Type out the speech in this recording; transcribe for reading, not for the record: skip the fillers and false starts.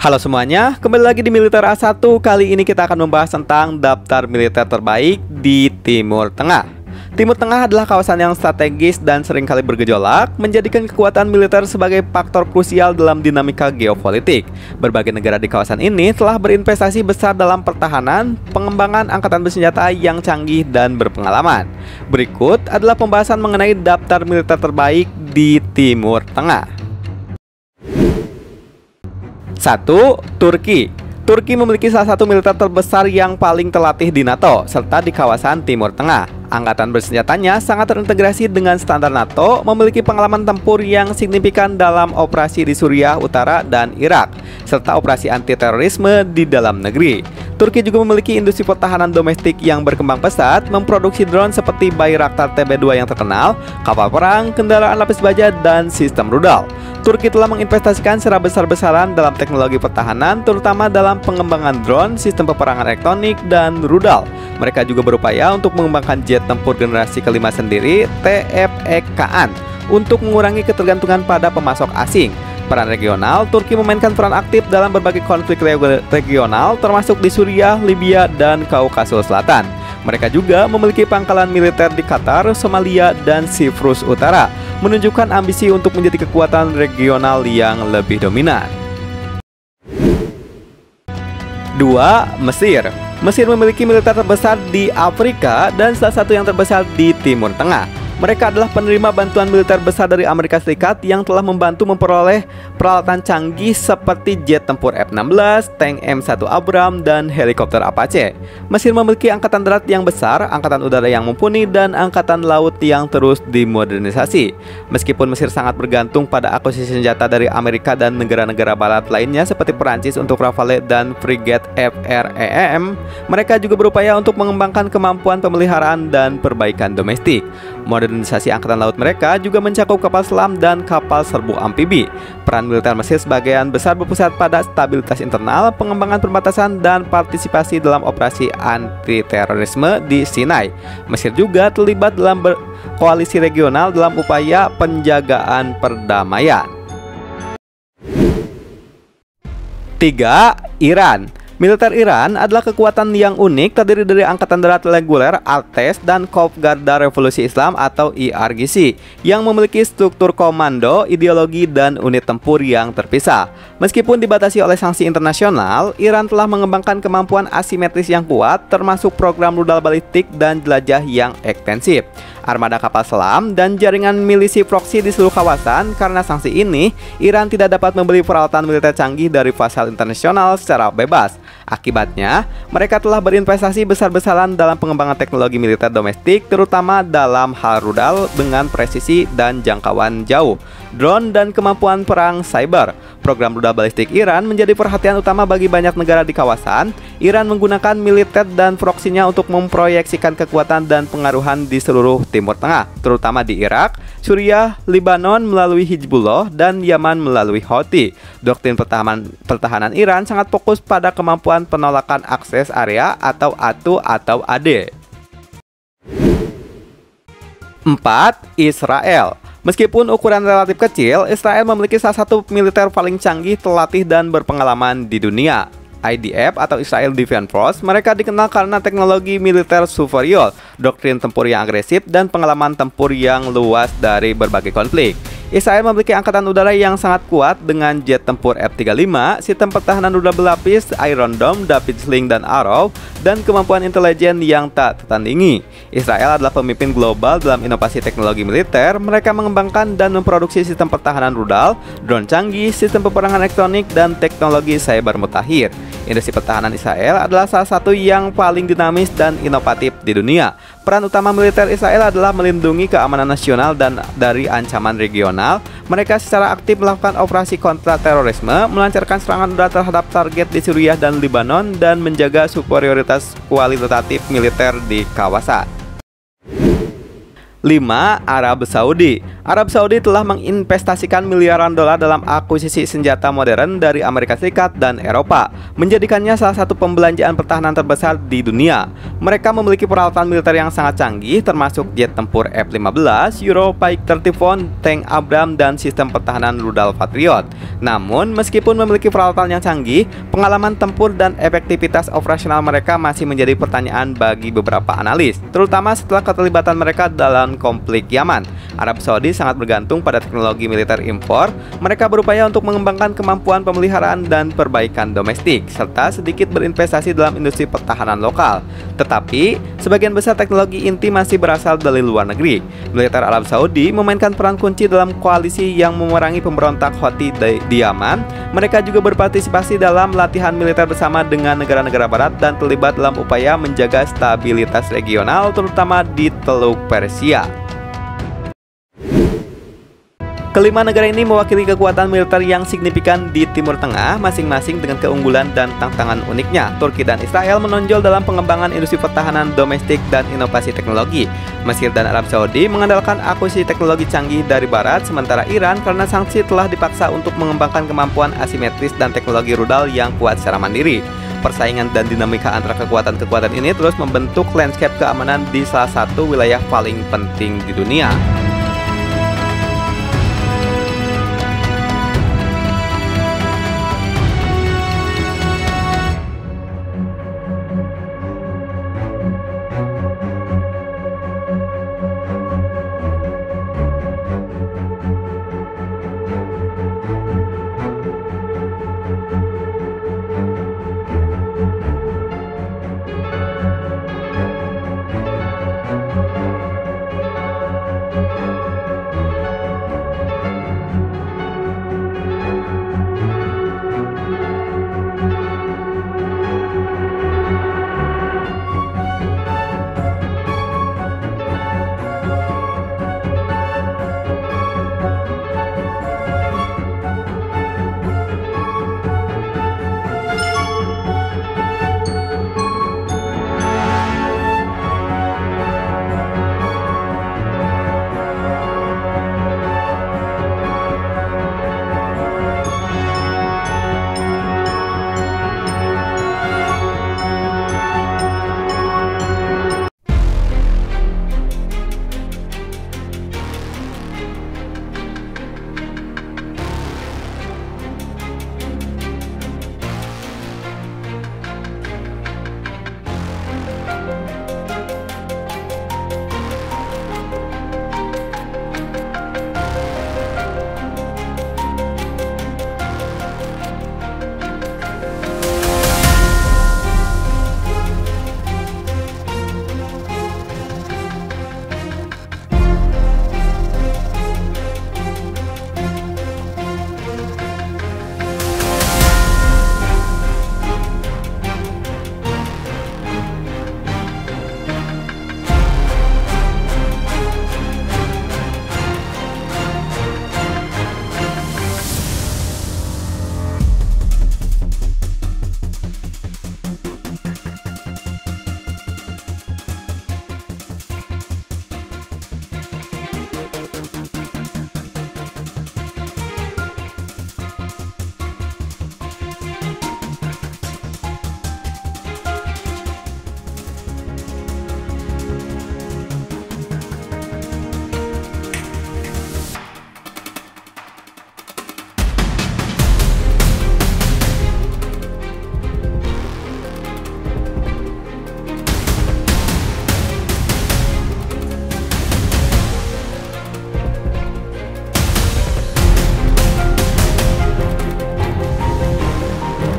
Halo semuanya, kembali lagi di Militer A1. Kali ini kita akan membahas tentang daftar militer terbaik di Timur Tengah. Timur Tengah adalah kawasan yang strategis dan seringkali bergejolak, menjadikan kekuatan militer sebagai faktor krusial dalam dinamika geopolitik. Berbagai negara di kawasan ini telah berinvestasi besar dalam pertahanan, pengembangan angkatan bersenjata yang canggih dan berpengalaman. Berikut adalah pembahasan mengenai daftar militer terbaik di Timur Tengah. 1. Turki. Turki memiliki salah satu militer terbesar yang paling terlatih di NATO, serta di kawasan Timur Tengah. Angkatan bersenjatanya sangat terintegrasi dengan standar NATO, memiliki pengalaman tempur yang signifikan dalam operasi di Suriah Utara dan Irak, serta operasi anti-terorisme di dalam negeri. Turki juga memiliki industri pertahanan domestik yang berkembang pesat, memproduksi drone seperti Bayraktar TB2 yang terkenal, kapal perang, kendaraan lapis baja, dan sistem rudal. Turki telah menginvestasikan secara besar-besaran dalam teknologi pertahanan, terutama dalam pengembangan drone, sistem peperangan elektronik, dan rudal. Mereka juga berupaya untuk mengembangkan jet tempur generasi kelima sendiri, TFEK-an, untuk mengurangi ketergantungan pada pemasok asing. Peran regional, Turki memainkan peran aktif dalam berbagai konflik regional, termasuk di Suriah, Libya, dan Kaukasus Selatan. Mereka juga memiliki pangkalan militer di Qatar, Somalia, dan Siprus Utara, menunjukkan ambisi untuk menjadi kekuatan regional yang lebih dominan. 2. Mesir. Mesir memiliki militer terbesar di Afrika dan salah satu yang terbesar di Timur Tengah. Mereka adalah penerima bantuan militer besar dari Amerika Serikat yang telah membantu memperoleh peralatan canggih seperti jet tempur F-16, tank M1 Abrams, dan helikopter Apache. Mesir memiliki angkatan darat yang besar, angkatan udara yang mumpuni, dan angkatan laut yang terus dimodernisasi. Meskipun Mesir sangat bergantung pada akuisisi senjata dari Amerika dan negara-negara barat lainnya seperti Perancis untuk Rafale dan frigat FREM, mereka juga berupaya untuk mengembangkan kemampuan pemeliharaan dan perbaikan domestik. Modernisasi angkatan laut mereka juga mencakup kapal selam dan kapal serbu amfibi. Peran militer Mesir sebagian besar berpusat pada stabilitas internal, pengembangan perbatasan, dan partisipasi dalam operasi anti-terorisme di Sinai. Mesir juga terlibat dalam koalisi regional dalam upaya penjagaan perdamaian. 3. Iran. Militer Iran adalah kekuatan yang unik, terdiri dari Angkatan Darat Reguler Artes dan Korps Garda Revolusi Islam atau IRGC yang memiliki struktur komando, ideologi, dan unit tempur yang terpisah. Meskipun dibatasi oleh sanksi internasional, Iran telah mengembangkan kemampuan asimetris yang kuat, termasuk program rudal balistik dan jelajah yang ekstensif, armada kapal selam, dan jaringan milisi proksi di seluruh kawasan. Karena sanksi ini, Iran tidak dapat membeli peralatan militer canggih dari pasar internasional secara bebas. Akibatnya, mereka telah berinvestasi besar-besaran dalam pengembangan teknologi militer domestik, terutama dalam hal rudal dengan presisi dan jangkauan jauh, drone, dan kemampuan perang cyber. Program rudal balistik Iran menjadi perhatian utama bagi banyak negara di kawasan. Iran menggunakan militer dan proksinya untuk memproyeksikan kekuatan dan pengaruhan di seluruh Timur Tengah, terutama di Irak, Suriah, Lebanon melalui Hizbullah, dan Yaman melalui Houthi. Doktrin pertahanan Iran sangat fokus pada kemampuan penolakan akses area atau ATU atau AD. 4. Israel. Meskipun ukuran relatif kecil, Israel memiliki salah satu militer paling canggih, terlatih, dan berpengalaman di dunia. IDF atau Israel Defense Force, mereka dikenal karena teknologi militer superior, doktrin tempur yang agresif, dan pengalaman tempur yang luas dari berbagai konflik. Israel memiliki angkatan udara yang sangat kuat dengan jet tempur F-35, sistem pertahanan rudal berlapis, Iron Dome, David Sling, dan Arrow, dan kemampuan intelijen yang tak tertandingi. Israel adalah pemimpin global dalam inovasi teknologi militer. Mereka mengembangkan dan memproduksi sistem pertahanan rudal, drone canggih, sistem peperangan elektronik, dan teknologi cyber mutakhir. Industri pertahanan Israel adalah salah satu yang paling dinamis dan inovatif di dunia. Peran utama militer Israel adalah melindungi keamanan nasional dan dari ancaman regional. Mereka secara aktif melakukan operasi kontra terorisme, melancarkan serangan udara terhadap target di Suriah dan Lebanon, dan menjaga superioritas kualitatif militer di kawasan. 5. Arab Saudi. Arab Saudi telah menginvestasikan miliaran dolar dalam akuisisi senjata modern dari Amerika Serikat dan Eropa, menjadikannya salah satu pembelanjaan pertahanan terbesar di dunia. Mereka memiliki peralatan militer yang sangat canggih, termasuk jet tempur F-15, Eurofighter 30, tank Abrams, dan sistem pertahanan rudal Patriot. Namun, meskipun memiliki peralatan yang canggih, pengalaman tempur dan efektivitas operasional mereka masih menjadi pertanyaan bagi beberapa analis, terutama setelah keterlibatan mereka dalam konflik Yaman. Arab Saudi sangat bergantung pada teknologi militer impor. Mereka berupaya untuk mengembangkan kemampuan pemeliharaan dan perbaikan domestik, serta sedikit berinvestasi dalam industri pertahanan lokal. Tetapi, sebagian besar teknologi inti masih berasal dari luar negeri. Militer Arab Saudi memainkan peran kunci dalam koalisi yang memerangi pemberontak Houthi di Yaman. Mereka juga berpartisipasi dalam latihan militer bersama dengan negara-negara barat dan terlibat dalam upaya menjaga stabilitas regional, terutama di Teluk Persia. Kelima negara ini mewakili kekuatan militer yang signifikan di Timur Tengah, masing-masing dengan keunggulan dan tantangan uniknya. Turki dan Israel menonjol dalam pengembangan industri pertahanan domestik dan inovasi teknologi. Mesir dan Arab Saudi mengandalkan akuisisi teknologi canggih dari Barat, sementara Iran karena sanksi telah dipaksa untuk mengembangkan kemampuan asimetris dan teknologi rudal yang kuat secara mandiri. Persaingan dan dinamika antara kekuatan-kekuatan ini terus membentuk landscape keamanan di salah satu wilayah paling penting di dunia.